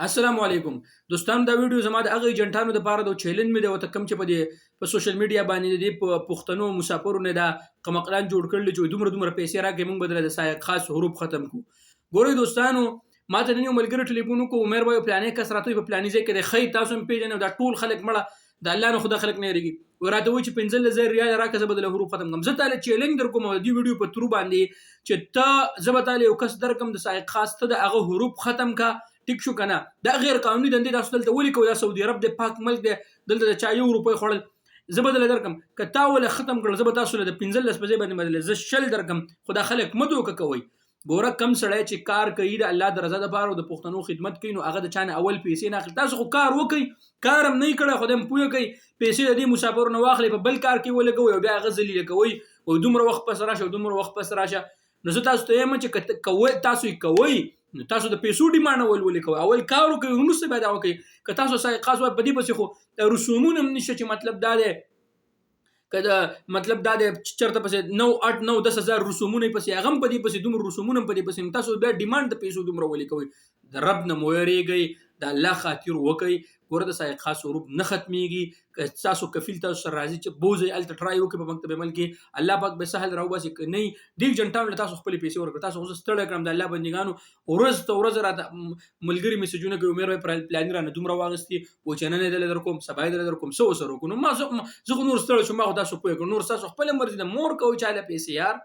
السلام علیکم دوستانو. دا ویډیو زما د هغه ایجنټانو د پاره د چیلنج مې د وته کم چې په سوشل میډیا باندې د پښتنو مسافرونو دا قمقلان جوړ کړل چې دومره پیسې راکې موږ بدله د سایق خاص حروف ختم کو. ګورئ دوستانو، ما ته نن یو ملګری ټلیفون وکړ، عمر وایي پلانې کس راته په پلانې ځای کې د خی تاسو هم پیژنئ دا ټول خلک مړه د الله نه خدا خلک نه یریږي. وراته وایي چې 15000 ریال راکړه زه بدله حروف ختم کوم. زه تاله چیلنج در کوم د دې ویډیو په ترو باندې چې ته زه به تاله یو کس درکم د سایق خاص ته د هغه حروف ختم کا. ټیک شو کنه؟ دا غیر قانوني دندې تاسو دلته ولي کوئ؟ دا سعودي عرب د پاک ملک دی، دلته د چا یو روپۍ خوړل زه بدله درکم. که تا ول ختم کړل زه به تاسو له 15 په ځای باندې بدله زه شل درکم. خدا خلک مدو کوي. ګوره کم سړی چې کار کوي د الله د رضا لپاره او د پښتنو خدمت کوي نو هغه د چانه اول پیسې نه اخلي. تاسو خو کار وکړئ، کار هم نه کړی خو دې پوه کوي پیسې د دې مسافرونو واخلي په بل کار کې ولګوي او بیا هغه ذلیله کوي او دومره وخت پس راشه دومره وخت پس راشه. نو زه تاسو ته یم چې کوي تاسو یې کوي نو تاسو د پیسو ډیمانډ ولولې کوي، اول کار وکړئ وروسته بیا دا وکړئ. که تاسو سایق خاص وای په دې پسې خو رسومونه هم نشته چې مطلب دا دی کدا مطلب دا د چرته پسې 9 8 9 10000 رسومونه پسې هغه په دې پسې دومره رسومونه په دې پسې تاسو بیا ډیمانډ د پیسو دومره ولې کوي. د رب نه موریږي، د الله خاطر وکي. ګوره د سایق خاص حروف نه ختميږي. که تاسو کفیل تاسو سره راځي چې بوزي ال ټرای وکي په مکتب عمل کې الله پاک به سهل راو باسي. نه دی جنټان له تاسو خپل پیسې ورکړه. تاسو اوس ستړی کړم د الله بندګانو ورځ ته ورځ را ملګری میسجونه کوي عمر پلان را نه دومره واغستي و چې نه دل در کوم سبا در کوم سو سره کوم ما زه نور ستړی شم. ما تاسو پوهه نور تاسو خپل مرزي د مور کوي چاله پیسې یار